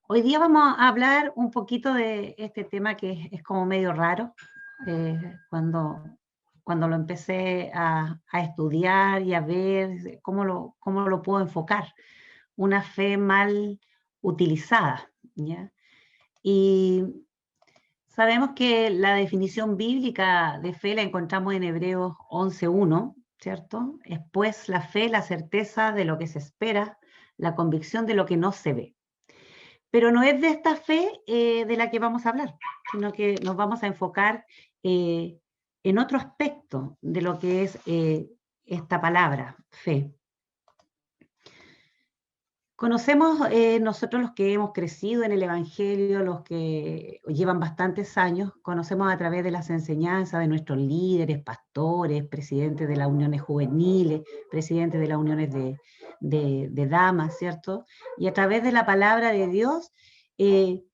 Hoy día vamos a hablar un poquito de este tema que es como medio raro. Cuando lo empecé a estudiar y a ver cómo lo puedo enfocar. Una fe mal utilizada, ¿ya? Y sabemos que la definición bíblica de fe la encontramos en Hebreos 11:1, ¿cierto? Es pues la fe, la certeza de lo que se espera, la convicción de lo que no se ve. Pero no es de esta fe de la que vamos a hablar, sino que nos vamos a enfocar eh, en otro aspecto de lo que es esta palabra, fe. Conocemos nosotros los que hemos crecido en el Evangelio, los que llevan bastantes años, conocemos a través de las enseñanzas de nuestros líderes, pastores, presidentes de las uniones juveniles, presidentes de las uniones de damas, ¿cierto? Y a través de la palabra de Dios, eh,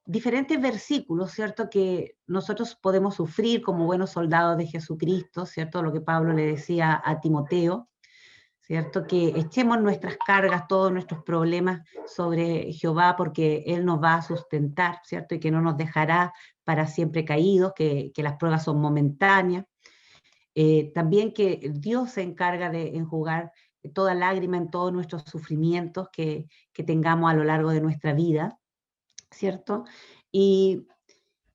diferentes versículos, ¿cierto? Que nosotros podemos sufrir como buenos soldados de Jesucristo, ¿cierto? Lo que Pablo le decía a Timoteo, ¿cierto? Que echemos nuestras cargas, todos nuestros problemas sobre Jehová, porque Él nos va a sustentar, ¿cierto? Y que no nos dejará para siempre caídos, que las pruebas son momentáneas. También que Dios se encarga de enjugar toda lágrima en todos nuestros sufrimientos que tengamos a lo largo de nuestra vida, ¿cierto? Y,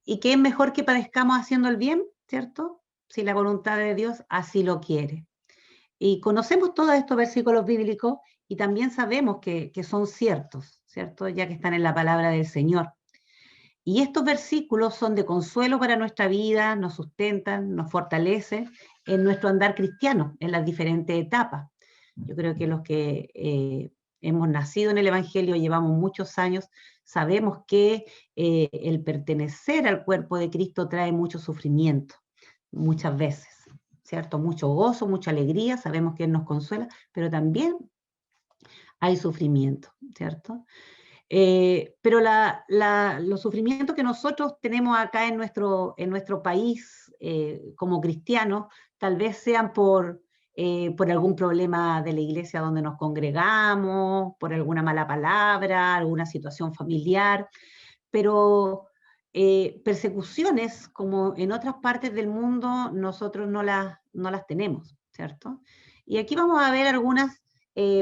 y que es mejor que padezcamos haciendo el bien, ¿cierto? Si la voluntad de Dios así lo quiere. Y conocemos todos estos versículos bíblicos y también sabemos que son ciertos, ¿cierto? Ya que están en la palabra del Señor. Y estos versículos son de consuelo para nuestra vida, nos sustentan, nos fortalecen en nuestro andar cristiano, en las diferentes etapas. Yo creo que los que hemos nacido en el Evangelio, llevamos muchos años, sabemos que el pertenecer al cuerpo de Cristo trae mucho sufrimiento, muchas veces, ¿cierto? Mucho gozo, mucha alegría, sabemos que Él nos consuela, pero también hay sufrimiento, ¿cierto? Pero los sufrimientos que nosotros tenemos acá en nuestro país como cristianos, tal vez sean por algún problema de la iglesia donde nos congregamos, por alguna mala palabra, alguna situación familiar, pero persecuciones como en otras partes del mundo nosotros no las tenemos, ¿cierto? Y aquí vamos a ver algunas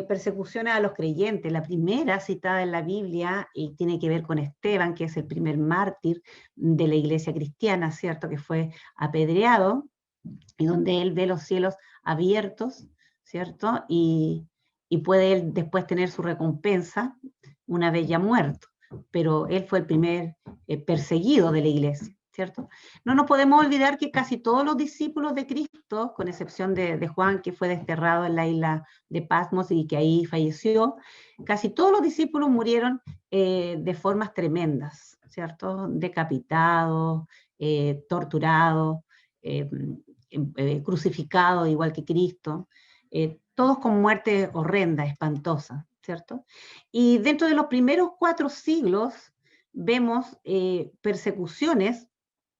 persecuciones a los creyentes. La primera citada en la Biblia y tiene que ver con Esteban, que es el primer mártir de la iglesia cristiana, ¿cierto? Que fue apedreado y donde él ve los cielos abiertos, ¿cierto? Y puede él después tener su recompensa una vez ya muerto. Pero él fue el primer perseguido de la iglesia, ¿cierto? No nos podemos olvidar que casi todos los discípulos de Cristo, con excepción de Juan, que fue desterrado en la isla de Patmos y que ahí falleció, casi todos los discípulos murieron de formas tremendas, ¿cierto? Decapitados, torturados, eh, crucificados igual que Cristo, todos con muerte horrenda, espantosa, ¿cierto? Y dentro de los primeros 4 siglos vemos persecuciones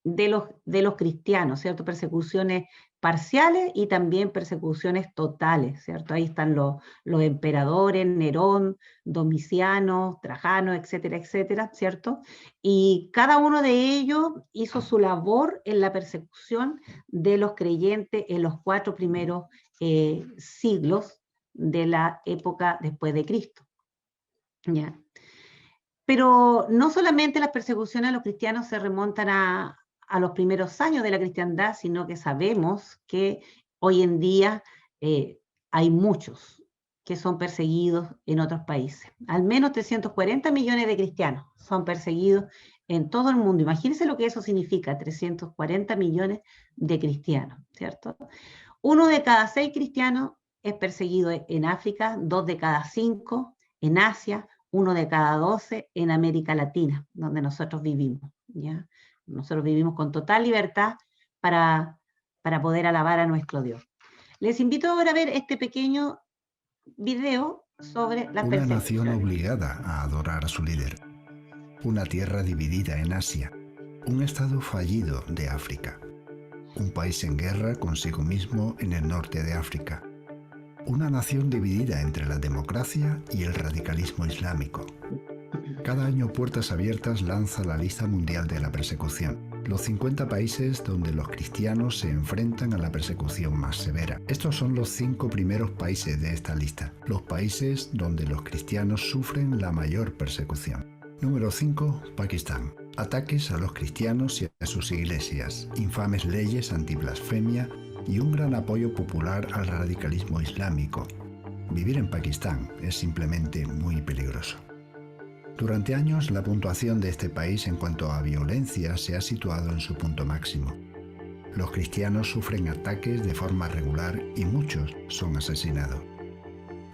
de los cristianos, ¿cierto? Persecuciones parciales y también persecuciones totales, ¿cierto? Ahí están los emperadores, Nerón, Domiciano, Trajano, etcétera, etcétera, ¿cierto? Y cada uno de ellos hizo su labor en la persecución de los creyentes en los 4 primeros siglos de la época después de Cristo, ¿ya? Pero no solamente las persecuciones a los cristianos se remontan a los primeros años de la cristiandad, sino que sabemos que hoy en día hay muchos que son perseguidos en otros países. Al menos 340 millones de cristianos son perseguidos en todo el mundo. Imagínense lo que eso significa, 340 millones de cristianos, ¿cierto? 1 de cada 6 cristianos es perseguido en África, 2 de cada 5 en Asia, 1 de cada 12 en América Latina, donde nosotros vivimos, ¿ya? Nosotros vivimos con total libertad para poder alabar a nuestro Dios. Les invito ahora a ver este pequeño video sobre las Una nación persecuciones. obligada a adorar a su líder. Una tierra dividida en Asia. Un estado fallido de África. Un país en guerra consigo mismo en el norte de África. Una nación dividida entre la democracia y el radicalismo islámico. Cada año Puertas Abiertas lanza la lista mundial de la persecución, los 50 países donde los cristianos se enfrentan a la persecución más severa. Estos son los 5 primeros países de esta lista, los países donde los cristianos sufren la mayor persecución. Número 5. Pakistán. Ataques a los cristianos y a sus iglesias, infames leyes antiblasfemia y un gran apoyo popular al radicalismo islámico. Vivir en Pakistán es simplemente muy peligroso. Durante años, la puntuación de este país en cuanto a violencia se ha situado en su punto máximo. Los cristianos sufren ataques de forma regular y muchos son asesinados.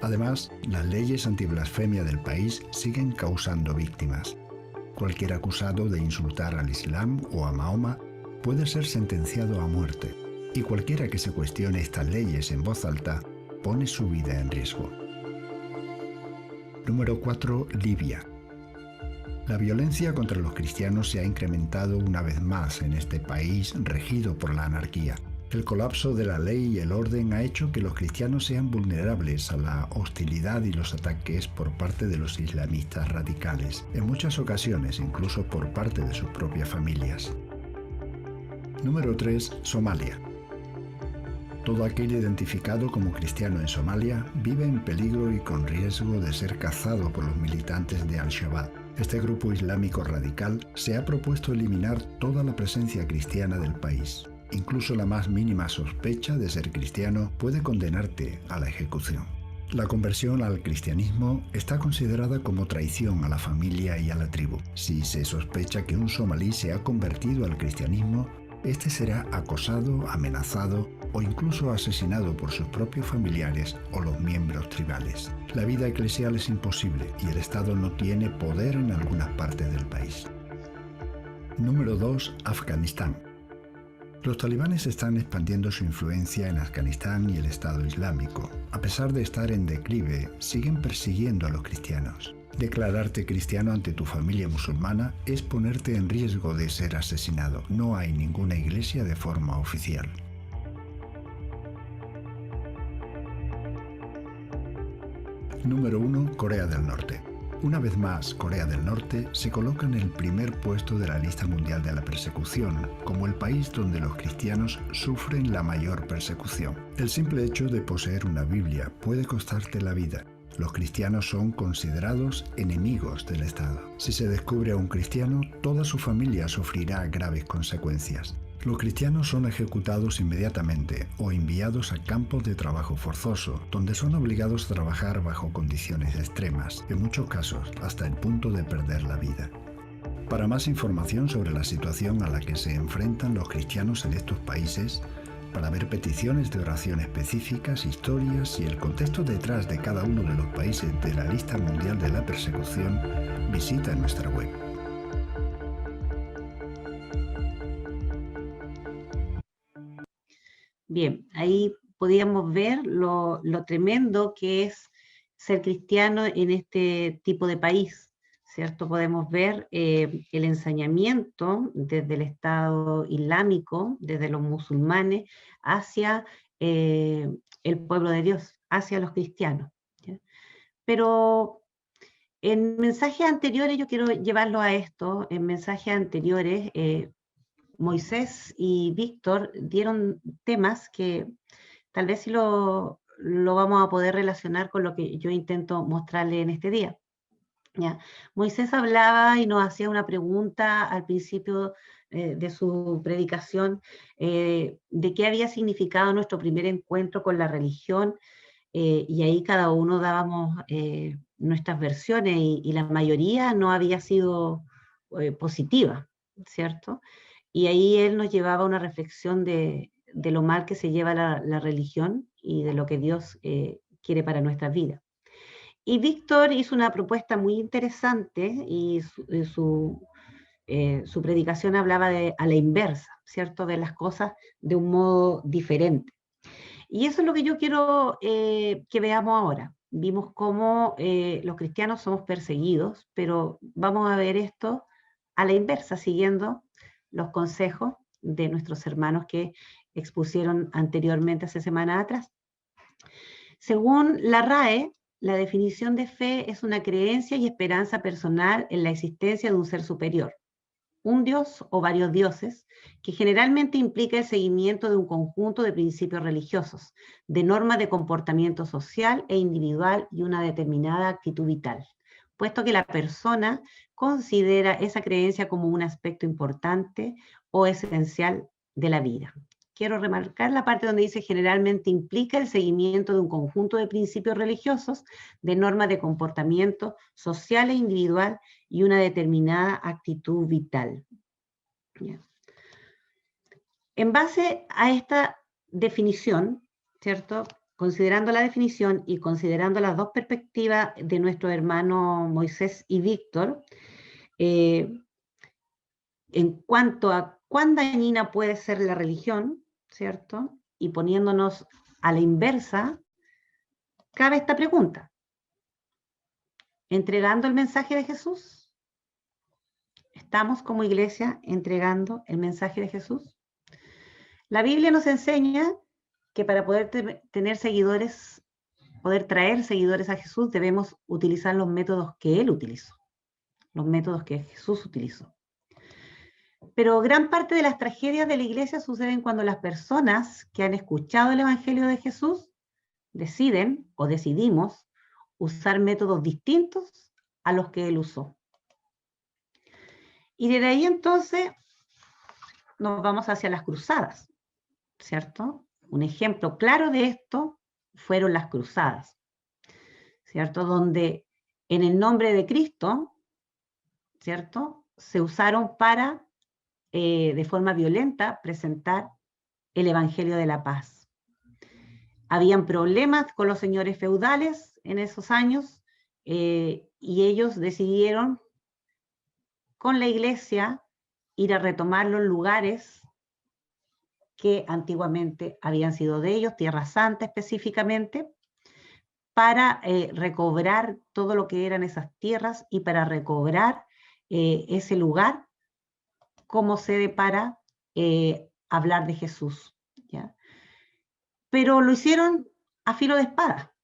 Además, las leyes antiblasfemia del país siguen causando víctimas. Cualquier acusado de insultar al Islam o a Mahoma puede ser sentenciado a muerte, y cualquiera que se cuestione estas leyes en voz alta pone su vida en riesgo. Número 4. Libia. La violencia contra los cristianos se ha incrementado una vez más en este país regido por la anarquía. El colapso de la ley y el orden ha hecho que los cristianos sean vulnerables a la hostilidad y los ataques por parte de los islamistas radicales, en muchas ocasiones incluso por parte de sus propias familias. Número 3. Somalia. Todo aquel identificado como cristiano en Somalia vive en peligro y con riesgo de ser cazado por los militantes de Al-Shabaab. Este grupo islámico radical se ha propuesto eliminar toda la presencia cristiana del país. Incluso la más mínima sospecha de ser cristiano puede condenarte a la ejecución. La conversión al cristianismo está considerada como traición a la familia y a la tribu. Si se sospecha que un somalí se ha convertido al cristianismo, este será acosado, amenazado o incluso asesinado por sus propios familiares o los miembros tribales. La vida eclesial es imposible y el Estado no tiene poder en algunas partes del país. Número 2. Afganistán. Los talibanes están expandiendo su influencia en Afganistán y el Estado Islámico. A pesar de estar en declive, siguen persiguiendo a los cristianos. Declararte cristiano ante tu familia musulmana es ponerte en riesgo de ser asesinado. No hay ninguna iglesia de forma oficial. Número 1. Corea del Norte. Una vez más, Corea del Norte se coloca en el primer puesto de la lista mundial de la persecución, como el país donde los cristianos sufren la mayor persecución. El simple hecho de poseer una Biblia puede costarte la vida. Los cristianos son considerados enemigos del Estado. Si se descubre a un cristiano, toda su familia sufrirá graves consecuencias. Los cristianos son ejecutados inmediatamente o enviados a campos de trabajo forzoso, donde son obligados a trabajar bajo condiciones extremas, en muchos casos hasta el punto de perder la vida. Para más información sobre la situación a la que se enfrentan los cristianos en estos países, para ver peticiones de oración específicas, historias y el contexto detrás de cada uno de los países de la lista mundial de la persecución, visita nuestra web. Bien, ahí podíamos ver lo tremendo que es ser cristiano en este tipo de país, ¿cierto? Podemos ver el ensañamiento desde el Estado Islámico, desde los musulmanes, hacia el pueblo de Dios, hacia los cristianos, ¿ya? Pero en mensajes anteriores, yo quiero llevarlo a esto, en mensajes anteriores, Moisés y Víctor dieron temas que tal vez sí lo vamos a poder relacionar con lo que yo intento mostrarle en este día. ¿Ya? Moisés hablaba y nos hacía una pregunta al principio de su predicación de qué había significado nuestro primer encuentro con la religión, y ahí cada uno dábamos nuestras versiones y la mayoría no había sido positiva, ¿cierto? Y ahí él nos llevaba a una reflexión de lo mal que se lleva la religión y de lo que Dios quiere para nuestras vidas. Y Víctor hizo una propuesta muy interesante y su predicación hablaba a la inversa, ¿cierto? De las cosas de un modo diferente. Y eso es lo que yo quiero que veamos ahora. Vimos cómo los cristianos somos perseguidos, pero vamos a ver esto a la inversa, siguiendo los consejos de nuestros hermanos que expusieron anteriormente hace semanas atrás. Según la RAE, la definición de fe es una creencia y esperanza personal en la existencia de un ser superior, un dios o varios dioses, que generalmente implica el seguimiento de un conjunto de principios religiosos, de normas de comportamiento social e individual y una determinada actitud vital, puesto que la persona considera esa creencia como un aspecto importante o esencial de la vida. Quiero remarcar la parte donde dice generalmente implica el seguimiento de un conjunto de principios religiosos, de normas de comportamiento social e individual y una determinada actitud vital. En base a esta definición, ¿cierto? Considerando la definición y considerando las dos perspectivas de nuestro hermano Moisés y Víctor, en cuanto a cuán dañina puede ser la religión, ¿cierto? Y poniéndonos a la inversa, cabe esta pregunta. ¿Entregando el mensaje de Jesús? ¿Estamos como iglesia entregando el mensaje de Jesús? La Biblia nos enseña que para poder tener seguidores, poder traer seguidores a Jesús, debemos utilizar los métodos que Él utilizó, los métodos que Jesús utilizó. Pero gran parte de las tragedias de la iglesia suceden cuando las personas que han escuchado el Evangelio de Jesús deciden o decidimos usar métodos distintos a los que Él usó. Y desde ahí entonces nos vamos hacia las cruzadas, ¿cierto? Un ejemplo claro de esto fueron las cruzadas, ¿cierto? Donde en el nombre de Cristo, ¿cierto? Se usaron para, de forma violenta, presentar el Evangelio de la paz. Habían problemas con los señores feudales en esos años y ellos decidieron con la iglesia ir a retomar los lugares que antiguamente habían sido de ellos, Tierra Santa específicamente, para recobrar todo lo que eran esas tierras y para recobrar ese lugar como sede para hablar de Jesús, ¿ya? Pero lo hicieron a filo de espada,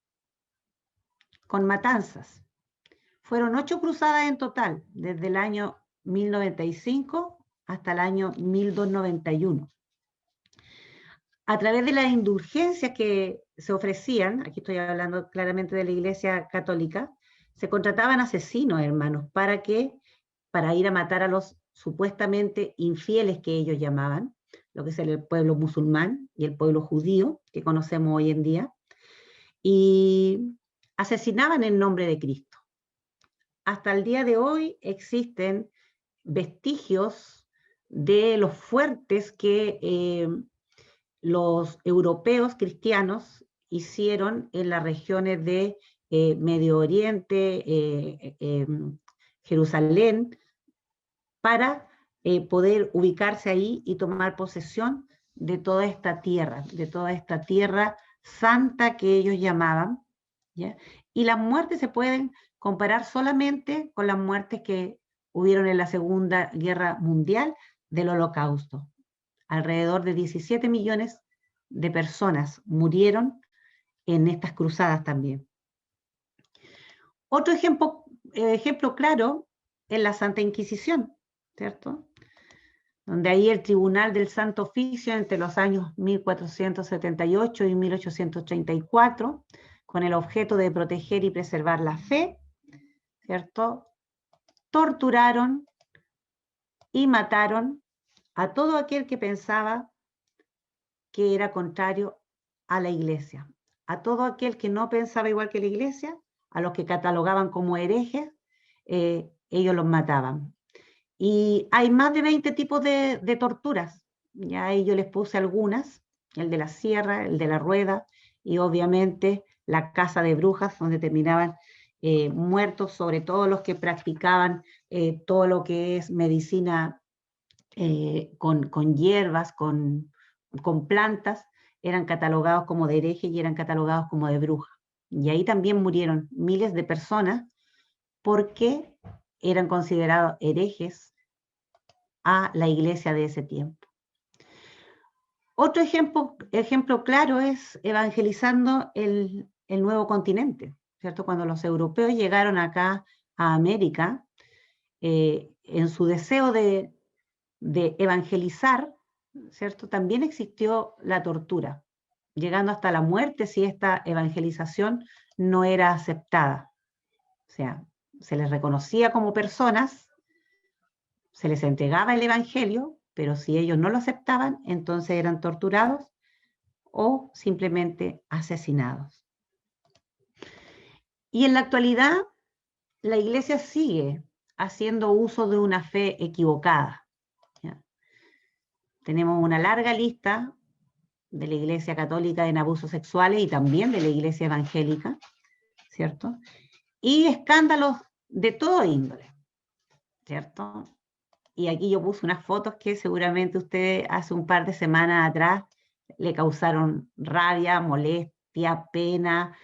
con matanzas. Fueron 8 cruzadas en total, desde el año 1095 hasta el año 1291. A través de las indulgencias que se ofrecían, aquí estoy hablando claramente de la Iglesia Católica, se contrataban asesinos, hermanos, para ir a matar a los supuestamente infieles que ellos llamaban, lo que es el pueblo musulmán y el pueblo judío que conocemos hoy en día, y asesinaban en nombre de Cristo. Hasta el día de hoy existen vestigios de los fuertes que los europeos cristianos hicieron en las regiones de Medio Oriente, Jerusalén, para poder ubicarse ahí y tomar posesión de toda esta tierra santa que ellos llamaban, ¿ya? Y las muertes se pueden comparar solamente con las muertes que hubieron en la Segunda Guerra Mundial del Holocausto. Alrededor de 17 millones de personas murieron en estas cruzadas también. Otro ejemplo claro es la Santa Inquisición, ¿cierto? Donde ahí el Tribunal del Santo Oficio entre los años 1478 y 1834, con el objeto de proteger y preservar la fe, ¿cierto? Torturaron y mataron a todo aquel que pensaba que era contrario a la iglesia, a todo aquel que no pensaba igual que la iglesia, a los que catalogaban como herejes, ellos los mataban. Y hay más de 20 tipos de torturas, ya ahí yo les puse algunas, el de la sierra, el de la rueda, y obviamente la casa de brujas, donde terminaban muertos, sobre todo los que practicaban todo lo que es medicina con hierbas, con plantas, eran catalogados como de herejes y eran catalogados como de brujas. Y ahí también murieron miles de personas porque eran considerados herejes a la iglesia de ese tiempo. Otro ejemplo claro es evangelizando el nuevo continente, ¿cierto? Cuando los europeos llegaron acá a América, en su deseo de evangelizar, ¿cierto? También existió la tortura, llegando hasta la muerte si esta evangelización no era aceptada. O sea, se les reconocía como personas, se les entregaba el evangelio, pero si ellos no lo aceptaban, entonces eran torturados o simplemente asesinados. Y en la actualidad, la Iglesia sigue haciendo uso de una fe equivocada. ¿Ya? Tenemos una larga lista de la Iglesia Católica en abusos sexuales y también de la Iglesia Evangélica, ¿cierto? Y escándalos de todo índole, ¿cierto? Y aquí yo puse unas fotos que seguramente ustedes hace un par de semanas atrás le causaron rabia, molestia, pena,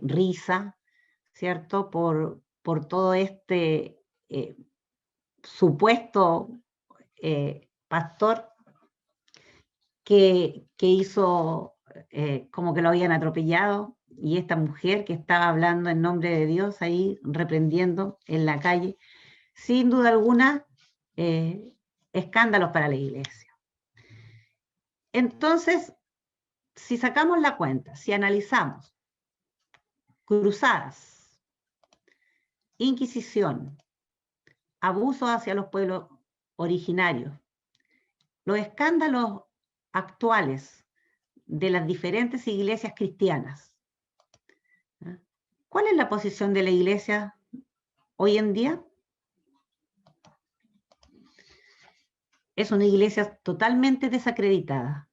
risa, ¿cierto? Por todo este supuesto pastor que hizo como que lo habían atropellado, y esta mujer que estaba hablando en nombre de Dios ahí, reprendiendo en la calle, sin duda alguna, escándalos para la iglesia. Entonces, si sacamos la cuenta, si analizamos cruzadas, Inquisición, abusos hacia los pueblos originarios, los escándalos actuales de las diferentes iglesias cristianas, ¿cuál es la posición de la iglesia hoy en día? Es una iglesia totalmente desacreditada.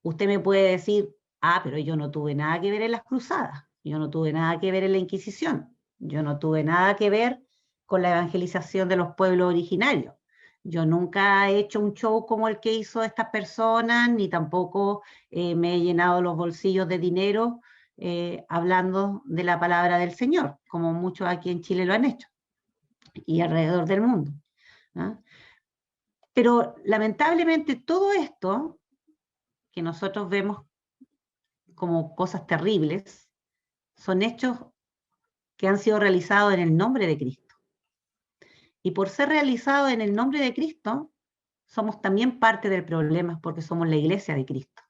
Usted me puede decir, pero yo no tuve nada que ver en las cruzadas, yo no tuve nada que ver en la Inquisición, yo no tuve nada que ver con la evangelización de los pueblos originarios. Yo nunca he hecho un show como el que hizo estas personas, ni tampoco me he llenado los bolsillos de dinero hablando de la palabra del Señor, como muchos aquí en Chile lo han hecho, y alrededor del mundo. ¿Ah? Pero lamentablemente todo esto que nosotros vemos como cosas terribles son hechos que han sido realizados en el nombre de Cristo. Y por ser realizados en el nombre de Cristo, somos también parte del problema, porque somos la iglesia de Cristo.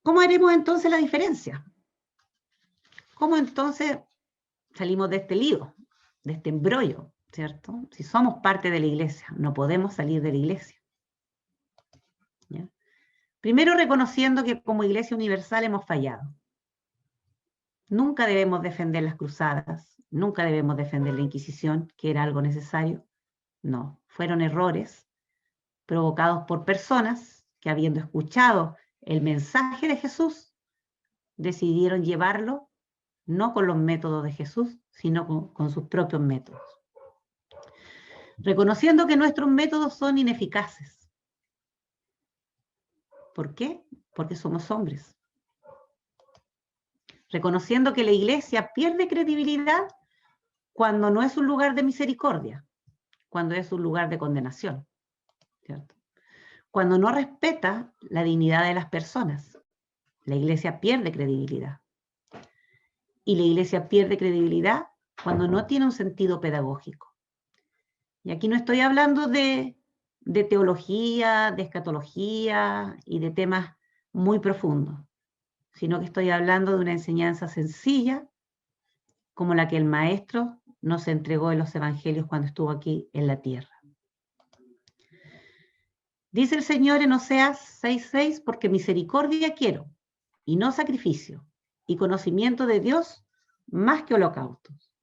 ¿Cómo haremos entonces la diferencia? ¿Cómo entonces salimos de este lío, de este embrollo, ¿cierto? Si somos parte de la iglesia, no podemos salir de la iglesia. ¿Ya? Primero, reconociendo que como Iglesia Universal hemos fallado. Nunca debemos defender las cruzadas, nunca debemos defender la Inquisición, que era algo necesario. No, fueron errores provocados por personas que, habiendo escuchado el mensaje de Jesús, decidieron llevarlo no con los métodos de Jesús, sino con sus propios métodos. Reconociendo que nuestros métodos son ineficaces. ¿Por qué? Porque somos hombres. Reconociendo que la iglesia pierde credibilidad cuando no es un lugar de misericordia, cuando es un lugar de condenación, ¿cierto? Cuando no respeta la dignidad de las personas, la iglesia pierde credibilidad. Y la iglesia pierde credibilidad cuando no tiene un sentido pedagógico. Y aquí no estoy hablando de teología, de escatología y de temas muy profundos, sino que estoy hablando de una enseñanza sencilla como la que el Maestro nos entregó en los evangelios cuando estuvo aquí en la tierra. Dice el Señor en Oseas 6:6, porque misericordia quiero, y no sacrificio, y conocimiento de Dios más que holocaustos.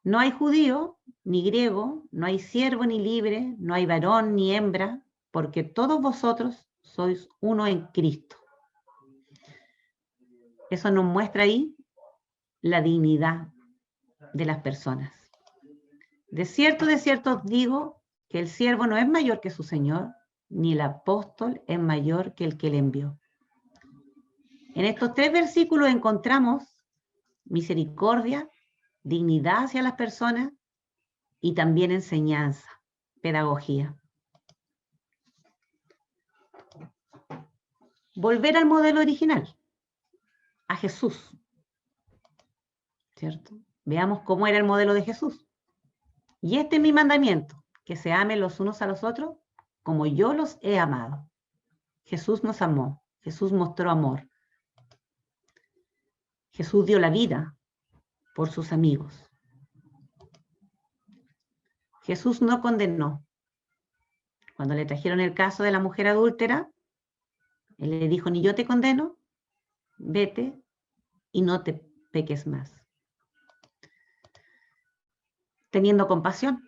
No hay judío ni griego, no hay siervo ni libre, no hay varón ni hembra, porque todos vosotros sois uno en Cristo. Eso nos muestra ahí la dignidad de las personas. De cierto os digo que el siervo no es mayor que su Señor, ni el apóstol es mayor que el que le envió. En estos 3 versículos encontramos misericordia, dignidad hacia las personas y también enseñanza, pedagogía. volver al modelo original, a Jesús, ¿cierto? Veamos cómo era el modelo de Jesús. Y este es mi mandamiento, que se amen los unos a los otros como yo los he amado. Jesús nos amó, Jesús mostró amor. Jesús dio la vida por sus amigos. Jesús no condenó. Cuando le trajeron el caso de la mujer adúltera, él le dijo, ni yo te condeno, vete y no te peques más. Teniendo compasión,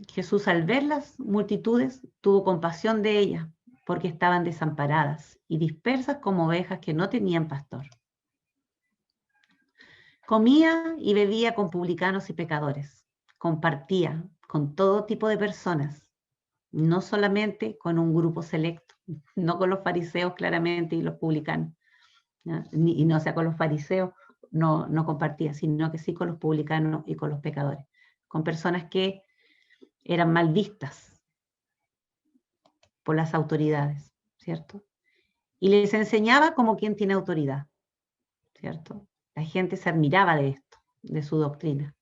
Jesús al ver las multitudes tuvo compasión de ellas, porque estaban desamparadas y dispersas como ovejas que no tenían pastor. Comía y bebía con publicanos y pecadores, compartía con todo tipo de personas, no solamente con un grupo selecto, no con los fariseos claramente y los publicanos, ¿no? Y no sea con los fariseos no compartía, sino que sí con los publicanos y con los pecadores, con personas que eran mal vistas por las autoridades, ¿cierto? Y les enseñaba como quien tiene autoridad, ¿cierto? La gente se admiraba de esto, de su doctrina,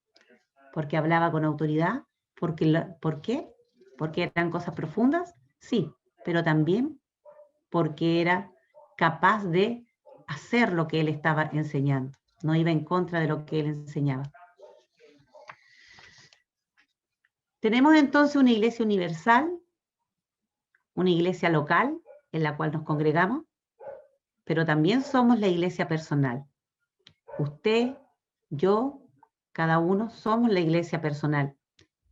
porque hablaba con autoridad. ¿Por qué? ¿Porque eran cosas profundas? Sí, pero también porque era capaz de hacer lo que él estaba enseñando. No iba en contra de lo que él enseñaba. Tenemos entonces una iglesia universal, una iglesia local en la cual nos congregamos, pero también somos la iglesia personal. Usted, yo, cada uno somos la iglesia personal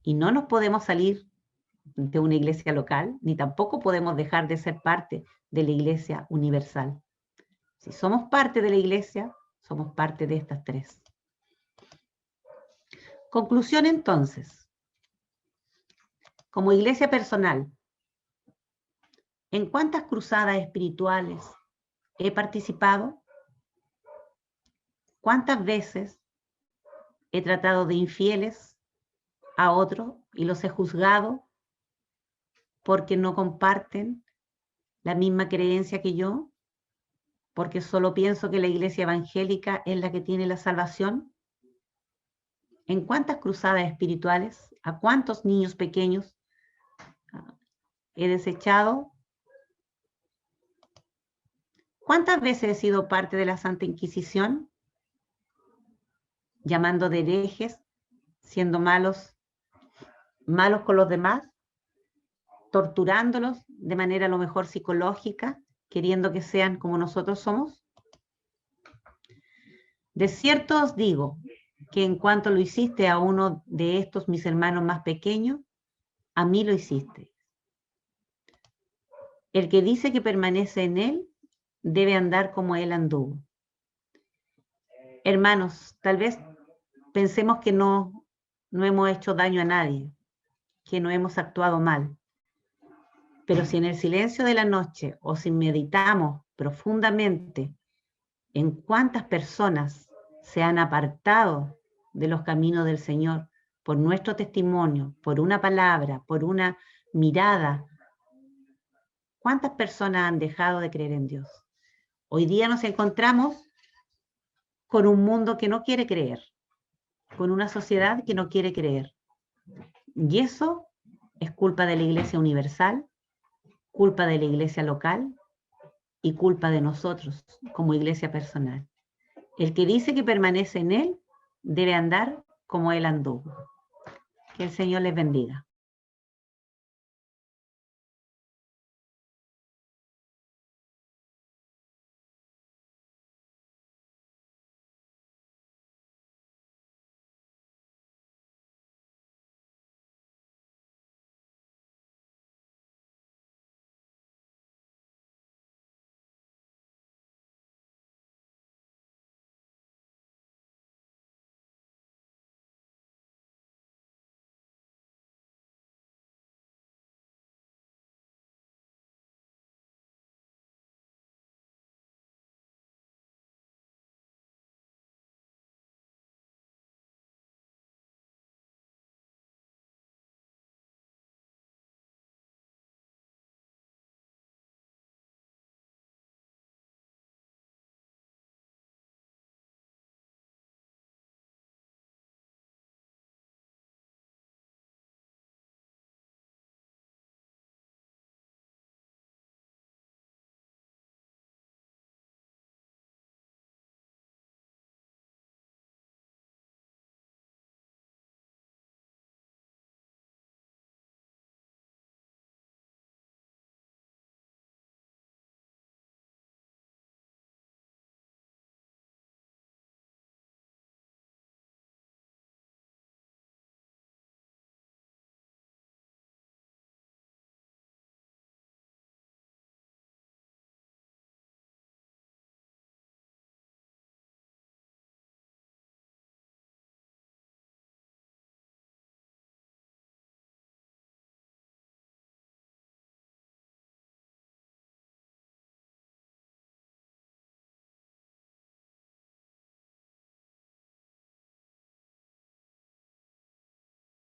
y no nos podemos salir de una iglesia local, ni tampoco podemos dejar de ser parte de la iglesia universal. Si somos parte de la iglesia, somos parte de estas tres. Conclusión entonces. Como iglesia personal, ¿en cuántas cruzadas espirituales he participado? ¿Cuántas veces he tratado de infieles a otros y los he juzgado porque no comparten la misma creencia que yo? ¿Porque solo pienso que la iglesia evangélica es la que tiene la salvación? ¿En cuántas cruzadas espirituales, a cuántos niños pequeños he desechado? ¿Cuántas veces he sido parte de la Santa Inquisición? Llamando de herejes, siendo malos con los demás, torturándolos de manera a lo mejor psicológica, queriendo que sean como nosotros somos. De cierto os digo que en cuanto lo hiciste a uno de estos mis hermanos más pequeños, a mí lo hiciste. El que dice que permanece en él, debe andar como él anduvo. Hermanos, tal vez pensemos que no hemos hecho daño a nadie, que no hemos actuado mal. Pero si en el silencio de la noche o si meditamos profundamente en cuántas personas se han apartado de los caminos del Señor por nuestro testimonio, por una palabra, por una mirada, ¿cuántas personas han dejado de creer en Dios? Hoy día nos encontramos con un mundo que no quiere creer, con una sociedad que no quiere creer. Y eso es culpa de la Iglesia Universal, culpa de la iglesia local y culpa de nosotros como iglesia personal. El que dice que permanece en él debe andar como él anduvo. Que el Señor les bendiga.